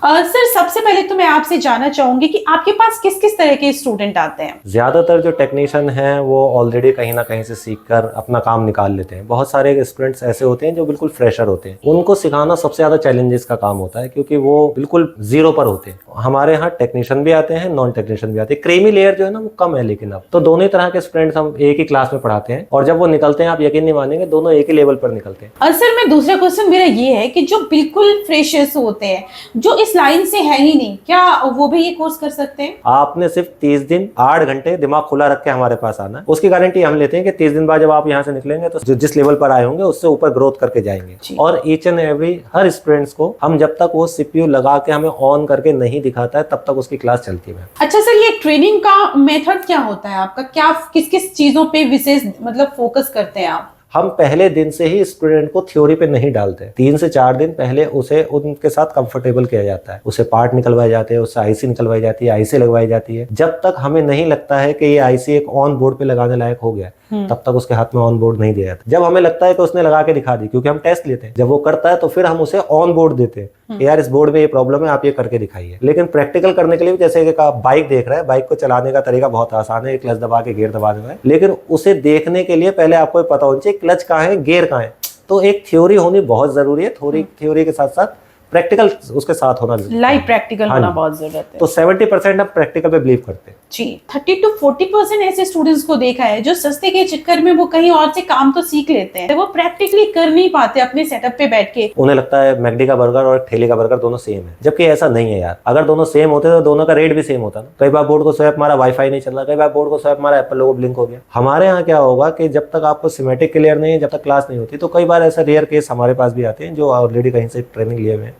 Sir सबसे पहले तो मैं आपसे जानना चाहूंगी कि आपके पास किस किस तरह के स्टूडेंट आते हैं। ज्यादातर जो टेक्नीशियन हैं वो ऑलरेडी कहीं ना कहीं से सीखकर अपना काम निकाल लेते हैं। बहुत सारे स्टूडेंट्स ऐसे होते हैं जो बिल्कुल फ्रेशर होते हैं, उनको सिखाना सबसे ज्यादा चैलेंजेस का काम होता है क्योंकि वो बिल्कुल जीरो पर होते हैं। हमारे यहाँ टेक्नीशियन भी आते हैं, नॉन टेक्नीशियन भी आते हैं। क्रीमी लेयर जो है ना वो कम है, लेकिन अब तो दोनों ही तरह के स्टूडेंट्स हम एक ही क्लास में पढ़ाते हैं और जब वो निकलते हैं आप यकीन नहीं मानेंगे, दोनों एक ही लेवल पर निकलते हैं। सर मैं दूसरा क्वेश्चन मेरा ये है कि जो बिल्कुल फ्रेशर्स होते हैं, जो इस लाइन से है ही नहीं, क्या वो भी ये कोर्स कर सकते हैं? आपने सिर्फ 30 दिन 8 घंटे दिमाग खुला रख के हमारे पास आना है, उसकी गारंटी हम लेते हैं कि 30 दिन बाद जब आप यहाँ से निकलेंगे तो जिस लेवल पर आए होंगे उससे ऊपर ग्रोथ करके जाएंगे। और each and every her students को हम जब तक वो सीपीयू लगा के हमें ऑन करके नहीं दिखाता है तब तक उसकी क्लास चलती है। अच्छा सर, ये ट्रेनिंग का मेथड क्या होता है आपका? क्या किस किस चीजों पे विशेष मतलब फोकस करते हैं आप? हम पहले दिन से ही स्टूडेंट को थ्योरी पे नहीं डालते। 3 से 4 दिन पहले उसे उनके साथ कंफर्टेबल किया जाता है, उसे पार्ट निकलवाए जाते हैं, उससे आईसी निकलवाई जाती है, आईसी लगवाई जाती है। जब तक हमें नहीं लगता है कि ये आईसी एक ऑन बोर्ड पे लगाने लायक हो गया तब तक उसके हाथ में ऑन बोर्ड नहीं दिया जाता। जब हमें लगता है कि उसने लगा के दिखा दी, क्योंकि हम टेस्ट लेते हैं, जब वो करता है तो फिर हम उसे ऑन बोर्ड देते हैं, यार इस बोर्ड में ये प्रॉब्लम है, आप ये करके दिखाइए। लेकिन प्रैक्टिकल करने के लिए भी, जैसे कि आप बाइक देख रहे हैं, बाइक को चलाने का तरीका बहुत आसान है, क्लच दबा के गियर दबा देना है, लेकिन उसे देखने के लिए पहले आपको पता होना चाहिए क्लच कहाँ है, गियर कहाँ है। तो एक थ्योरी होनी बहुत जरूरी है। थ्योरी के साथ साथ प्रैक्टिकल उसके साथ होना, लाइव प्रैक्टिकल होना बहुत जरूरत है। तो 70% हम प्रैक्टिकल पे बिलीव करते हैं जी। 30 to 40% ऐसे स्टूडेंट्स को देखा है जो सस्ते के चक्कर में वो कहीं और से काम तो सीख लेते हैं, वो प्रैक्टिकली कर नहीं पाते अपने सेटअप पे बैठ के। उन्हें लगता है मैकडी का बर्गर और ठेले का बर्गर दोनों सेम है, जबकि ऐसा नहीं है यार। अगर दोनों सेम होते तो दोनों का रेट भी सेम होता ना। कई बार बोर्ड को स्वैप मारा, वाईफाई नहीं चल रहा, कई बार बोर्ड को स्वैप मारा, एप्पल लोगो ब्लिंक हो गया। हमारे यहाँ क्या होगा कि जब तक आपको सिमेटिक क्लियर नहीं है, जब तक क्लास नहीं होती, तो कई बार ऐसा रेयर केस हमारे पास भी आते हैं जो ऑलरेडी कहीं से ट्रेनिंग लिए हुए हैं,